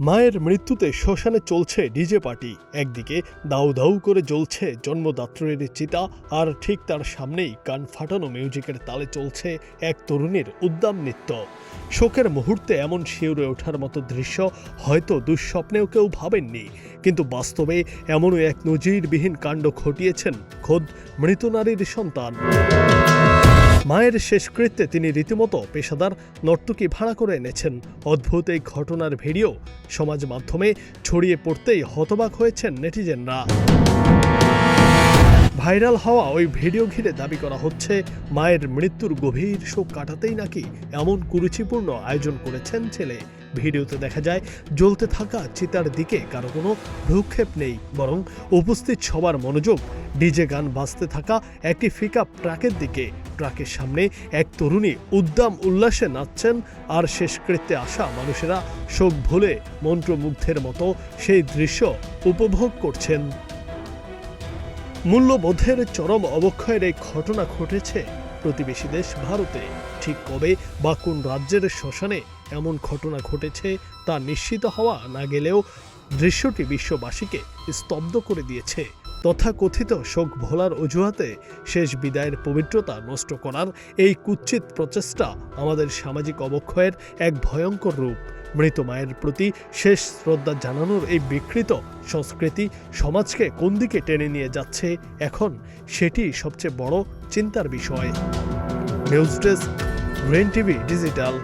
মায়ের মৃত্যুতে শ্মশানে চলছে ডিজে পার্টি। একদিকে দাউ দাউ করে জ্বলছে জন্মদাত্রীর চিতা, আর ঠিক তার সামনেই কান ফাটানো মিউজিকের তালে চলছে এক তরুণীর উদ্দাম নৃত্য। শোকের মুহূর্তে এমন শিউরে ওঠার মতো দৃশ্য হয়তো দুঃস্বপ্নেও কেউ ভাবেননি, কিন্তু বাস্তবে এমনই এক নজিরবিহীন কাণ্ড ঘটিয়েছেন খোদ মৃত নারীর সন্তান। মায়ের শেষকৃত্যে তিনি রীতিমতো পেশাদার নর্তকী ভাড়া করে এনেছেন। অদ্ভুত এই ঘটনার ভিডিও সমাজ মাধ্যমে ছড়িয়ে পড়তেই হতবাক হয়েছেন নেটিজেনরা। ভাইরাল হওয়া ওই ভিডিও ঘিরে দাবি করা হচ্ছে, মায়ের মৃত্যুর গভীর শোক কাটাতেই নাকি এমন কুরুচিপূর্ণ আয়োজন করেছেন ছেলে। ভিডিওতে দেখা যায় জ্বলতে থাকা চিতার দিকে কারো কোনো ভ্রুক্ষেপ নেই, বরং উপস্থিত সবার মনোযোগ ডিজে গান বাজতে থাকা একটি পিকআপ ট্রাকের দিকে। ট্রাকের সামনে এক তরুণী উদ্দাম উল্লাসে নাচছেন, আর শেষকৃত্যে আসা মানুষেরা শোক ভুলে মন্ত্রমুগ্ধের মতো সেই দৃশ্য উপভোগ করছেন। মূল্যবোধের চরম অবক্ষয়ের এই ঘটনা ঘটেছে প্রতিবেশী দেশ ভারতে। ঠিক কবে বা কোন রাজ্যের শ্মশানে এমন ঘটনা ঘটেছে তা নিশ্চিত হওয়া না গেলেও দৃশ্যটি বিশ্ববাসীকে স্তব্ধ করে দিয়েছে। তথাকথিত শোক ভোলার অজুহাতে শেষ বিদায়ের পবিত্রতা নষ্ট করার এই কুৎসিত প্রচেষ্টা আমাদের সামাজিক অবক্ষয়ের এক ভয়ঙ্কর রূপ। মৃত মায়ের প্রতি শেষ শ্রদ্ধা জানানোর এই বিকৃত সংস্কৃতি সমাজকে কোন দিকে টেনে নিয়ে যাচ্ছে এখন, সেটি সবচেয়ে বড় চিন্তার বিষয়। News desk, green TV digital.